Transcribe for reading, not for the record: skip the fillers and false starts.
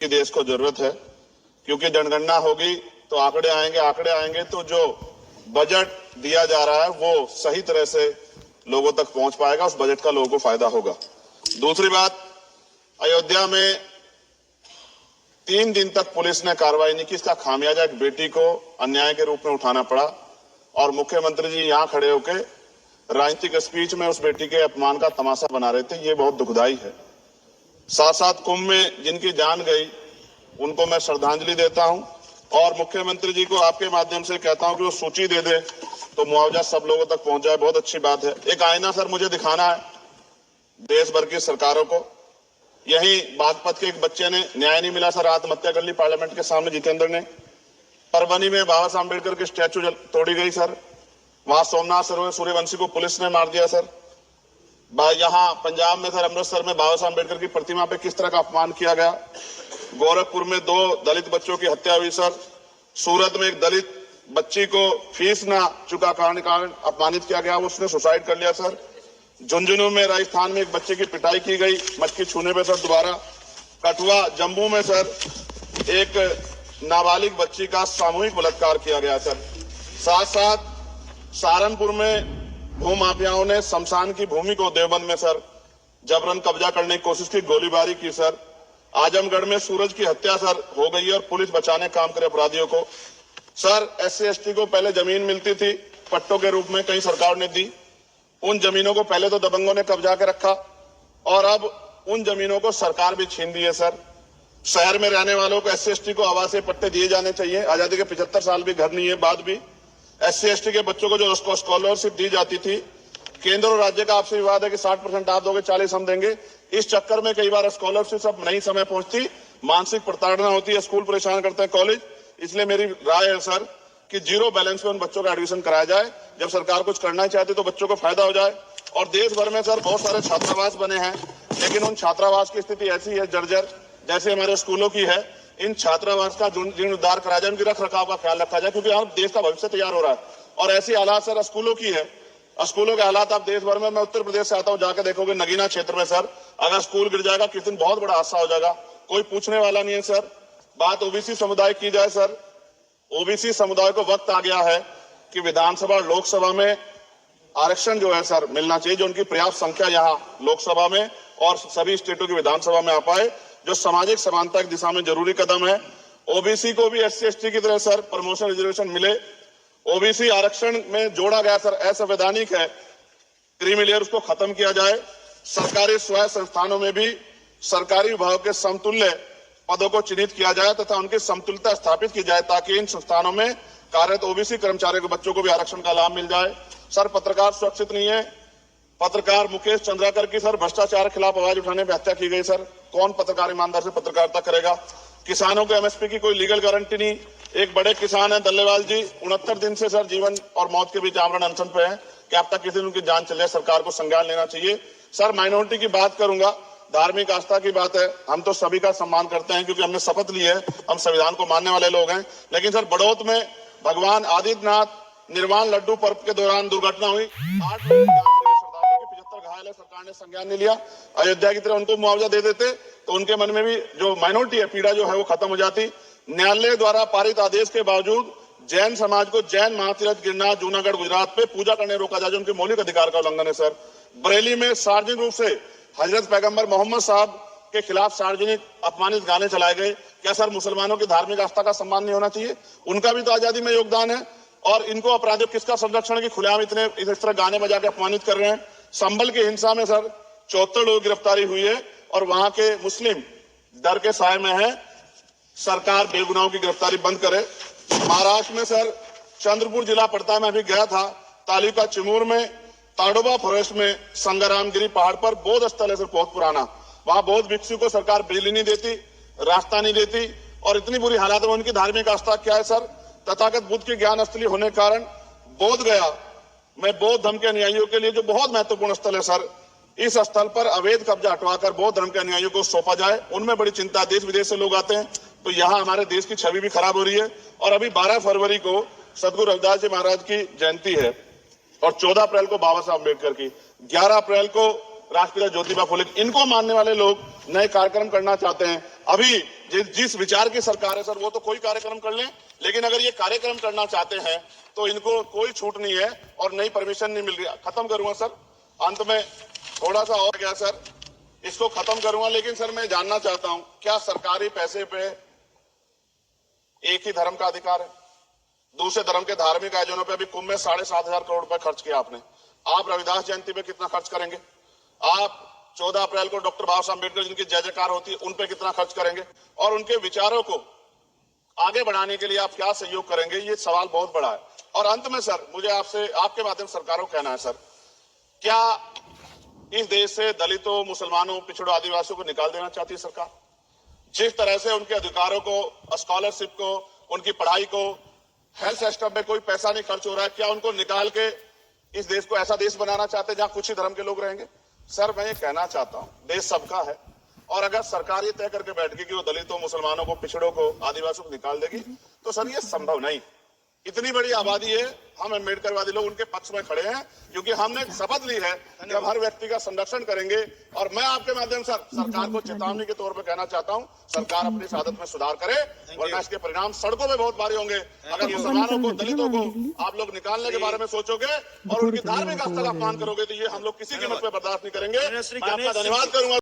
की देश को जरूरत है, क्योंकि जनगणना होगी तो आंकड़े आएंगे तो जो बजट दिया जा रहा है वो सही तरह से लोगों तक पहुंच पाएगा, उस बजट का लोगों को फायदा होगा। दूसरी बात, अयोध्या में 3 दिन तक पुलिस ने कार्रवाई नहीं की। इसका खामियाजा एक बेटी को अन्याय के रूप में उठाना पड़ा और मुख्यमंत्री जी यहां खड़े होकर राजनीतिक स्पीच में उस बेटी के अपमान का तमाशा बना रहे थे। ये बहुत दुखदाई है। साथ साथ कुंभ में जिनकी जान गई उनको मैं श्रद्धांजलि देता हूं और मुख्यमंत्री जी को आपके माध्यम से कहता हूं कि वो सूची दे दे तो मुआवजा सब लोगों तक पहुंच जाए। बहुत अच्छी बात है। एक आईना सर मुझे दिखाना है देश भर की सरकारों को। यही बागपत के एक बच्चे ने न्याय नहीं मिला सर, आत्महत्या कर ली पार्लियामेंट के सामने जितेंद्र ने। परभनी में बाबा साहब अम्बेडकर की स्टैचू तोड़ी गई सर। वहां सोमनाथ सरोवर सूर्यवंशी को पुलिस ने मार दिया सर। यहाँ पंजाब में सर अमृतसर में बाबा साहब अम्बेडकर की प्रतिमा पे किस तरह का अपमान किया गया। गोरखपुर में 2 दलित बच्चों की हत्या हुई सर। सूरत में एक दलित बच्ची को फीस ना चुका कारण अपमानित किया गया, उसने सुसाइड कर लिया सर। झुंझुनू में राजस्थान में एक बच्चे की पिटाई की गई मटकी छूने पे सर दोबारा। कठुआ जम्मू में सर एक नाबालिग बच्ची का सामूहिक बलात्कार किया गया सर। साथ साथ सहारनपुर में भूमाफियाओं ने शमशान की भूमि को देवबंद में सर जबरन कब्जा करने की कोशिश की, गोलीबारी की सर। आजमगढ़ में सूरज की हत्या सर हो गई है और पुलिस बचाने काम करे अपराधियों को। सर SC/ST को पहले जमीन मिलती थी पट्टों के रूप में, कहीं सरकार ने दी। उन जमीनों को पहले तो दबंगों ने कब्जा के रखा और अब उन जमीनों को सरकार भी छीन दी है सर। शहर में रहने वालों को SC/ST को आवासीय पट्टे दिए जाने चाहिए। आजादी के 75 साल भी घर नहीं है, बाद भी SC/ST के बच्चों को जो स्कॉलरशिप दी जाती थी, केंद्र और राज्य का आपसे विवाद है कि 60% आप दोगे 40 हम देंगे। इस चक्कर में कई बार स्कॉलरशिप सब नहीं समय पहुंचती, मानसिक प्रताड़ना होती है, स्कूल परेशान करते हैं, कॉलेज। इसलिए मेरी राय है सर कि 0 बैलेंस में उन बच्चों का एडमिशन कराया जाए। जब सरकार कुछ करना चाहती तो बच्चों को फायदा हो जाए। और देश भर में सर बहुत सारे छात्रावास बने हैं, लेकिन उन छात्रावास की स्थिति ऐसी है जर्जर जैसे हमारे स्कूलों की है। इन छात्रावास का जीर्णोद्धार कराया जाए, उनकी रख रखाव का ख्याल रखा जाए, क्योंकि यहाँ देश का भविष्य तैयार हो रहा है। और ऐसी हालात सर स्कूलों की है। स्कूलों के हालात आप देश भर में, मैं उत्तर प्रदेश से आता हूँ, जाके देखोगे नगीना क्षेत्र में सर अगर स्कूल गिर जाएगा किस दिन बहुत बड़ा हादसा हो जाएगा, कोई पूछने वाला नहीं है सर। बात OBC समुदाय की जाए सर, OBC समुदाय को वक्त आ गया है कि विधानसभा लोकसभा में आरक्षण जो है सर मिलना चाहिए, जो उनकी पर्याप्त संख्या यहाँ लोकसभा में और सभी स्टेटों की विधानसभा में आ पाए, जो सामाजिक समानता की दिशा में जरूरी कदम है। OBC को भी SC/ST की तरह सर प्रमोशन रिजर्वेशन मिले। OBC आरक्षण में जोड़ा गया सर असंवैधानिक है, क्रीमी लेयर उसको खत्म किया जाए। सरकारी स्वायत्त संस्थानों में भी सरकारी विभाग के समतुल्य पदों को चिन्हित किया जाए तथा उनकी समतुल्यता स्थापित की जाए, ताकि इन संस्थानों में कार्यरत OBC कर्मचारियों के बच्चों को भी आरक्षण का लाभ मिल जाए। सर पत्रकार सुरक्षित नहीं है। पत्रकार मुकेश चंद्राकर की सर भ्रष्टाचार के खिलाफ आवाज उठाने पर हत्या की गई सर। कौन पत्रकार ईमानदार से पत्रकारिता करेगा। किसानों को MSP की कोई लीगल गारंटी नहीं। एक बड़े किसान है दल्लेवाल जी, 69 दिन से सर जीवन और मौत के बीच आमरण अनशन पे है कि अब तक किसी दिन उनकी जान चले जाए, सरकार को संज्ञान लेना चाहिए। सर माइनॉरिटी की बात करूंगा, धार्मिक आस्था की बात है, हम तो सभी का सम्मान करते हैं क्योंकि हमने शपथ ली है, हम संविधान को मानने वाले लोग हैं। लेकिन सर बड़ौत में भगवान आदित्यनाथ निर्वाण लड्डू पर्व के दौरान दुर्घटना हुई, 8 लोगों की जान चली गई, श्रद्धालुओं की 75 घायल है, सरकार ने संज्ञान नहीं लिया। अयोध्या की तरह उनको मुआवजा दे देते तो उनके मन में भी जो माइनॉरिटी है पीड़ा जो है वो खत्म हो जाती। न्यायालय द्वारा पारित आदेश के बावजूद जैन समाज को जैन महातीर्थ गिरनार जूनागढ़ गुजरात पे पूजा करने रोका जाए, जो उनके मौलिक अधिकार का उल्लंघन है सर। बरेली में सार्वजनिक रूप से हजरत पैगंबर मोहम्मद साहब के खिलाफ सार्वजनिक अपमानित गाने चलाए गए। क्या सर मुसलमानों की धार्मिक आस्था का सम्मान नहीं होना चाहिए? उनका भी तो आजादी में योगदान है। और इनको अपराधियों किसका संरक्षण है कि खुलेआम इतने इस तरह गाने बजा के अपमानित कर रहे हैं। संभल की हिंसा में सर 74 लोगों की गिरफ्तारी हुई है और वहां के मुस्लिम डर के साए में है। सरकार बेगुनाहों की गिरफ्तारी बंद करे। महाराष्ट्र में सर चंद्रपुर जिला पड़ता है, मैं भी गया था, तालुका चिमूर में ताडोबा फॉरेस्ट में संगरामगिरी पहाड़ पर बौद्ध स्थल है सर बहुत पुराना। वहां बौद्ध भिक्षु को सरकार बिजली नहीं देती, रास्ता नहीं देती और इतनी बुरी हालत में उनकी धार्मिक आस्था क्या है सर? तथागत बुद्ध के ज्ञान स्थली होने के कारण बोध गया में बौद्ध धर्म के अनुयायियों के लिए जो बहुत महत्वपूर्ण स्थल है सर, इस स्थल पर अवैध कब्जा हटवाकर बौद्ध धर्म के अनुयायियों को सौंपा जाए। उनमें बड़ी चिंता, देश विदेश से लोग आते हैं, तो यहाँ हमारे देश की छवि भी खराब हो रही है। और अभी 12 फरवरी को सदगुरु रविदास जी महाराज की जयंती है और 14 अप्रैल को बाबा साहब अम्बेडकर की, 11 अप्रैल को राष्ट्रपिता ज्योतिबा फुले, इनको मानने वाले लोग नए कार्यक्रम करना चाहते हैं। अभी जिस विचार की सरकार है सर, वो तो कोई कार्यक्रम कर लें, लेकिन अगर ये कार्यक्रम करना चाहते हैं तो इनको कोई छूट नहीं है और नई परमिशन नहीं मिल रही। खत्म करूंगा सर, अंत में थोड़ा सा और गया सर, इसको खत्म करूंगा। लेकिन सर मैं जानना चाहता हूं, क्या सरकारी पैसे पे एक ही धर्म का अधिकार है? दूसरे धर्म के धार्मिक आयोजनों पे अभी कुंभ में 7,500 करोड़ रुपए खर्च किया आपने। आप रविदास जयंती पे कितना खर्च करेंगे? आप 14 अप्रैल को डॉक्टर बाबा साहब अम्बेडकर जिनकी जय जयकार होती है, उन पे कितना खर्च करेंगे? और उनके विचारों को आगे बढ़ाने के लिए आप क्या सहयोग करेंगे? ये सवाल बहुत बड़ा है। और अंत में सर, मुझे आपसे आपके माध्यम से सरकार को कहना है सर, क्या इस देश से दलितों, मुसलमानों, पिछड़ों, आदिवासियों को निकाल देना चाहती है सरकार? जिस तरह से उनके अधिकारों को, स्कॉलरशिप को, उनकी पढ़ाई को, हेल्थ सिस्टम में कोई पैसा नहीं खर्च हो रहा है, क्या उनको निकाल के इस देश को ऐसा देश बनाना चाहते हैं जहां कुछ ही धर्म के लोग रहेंगे? सर मैं ये कहना चाहता हूं, देश सबका है, और अगर सरकार ये तय करके बैठ गई कि वो दलितों, मुसलमानों को, पिछड़ों को, आदिवासियों को निकाल देगी, तो सर ये संभव नहीं। इतनी बड़ी आबादी है, हम अम्बेडकरवादी लोग उनके पक्ष में खड़े हैं, क्योंकि हमने शपथ ली है कि हम हर व्यक्ति का संरक्षण करेंगे। और मैं आपके माध्यम से सरकार को चेतावनी के तौर पर कहना चाहता हूं, सरकार अपनी इस आदत में सुधार करे, वरना इसके परिणाम सड़कों में बहुत भारी होंगे। अगर मुसलमानों को, दलितों को आप लोग निकालने के बारे में सोचोगे और उनकी धार्मिक आस्था का अपमान करोगे, तो ये हम लोग किसी कीमत पर बर्दाश्त नहीं करेंगे। मैं आपका धन्यवाद करूंगा।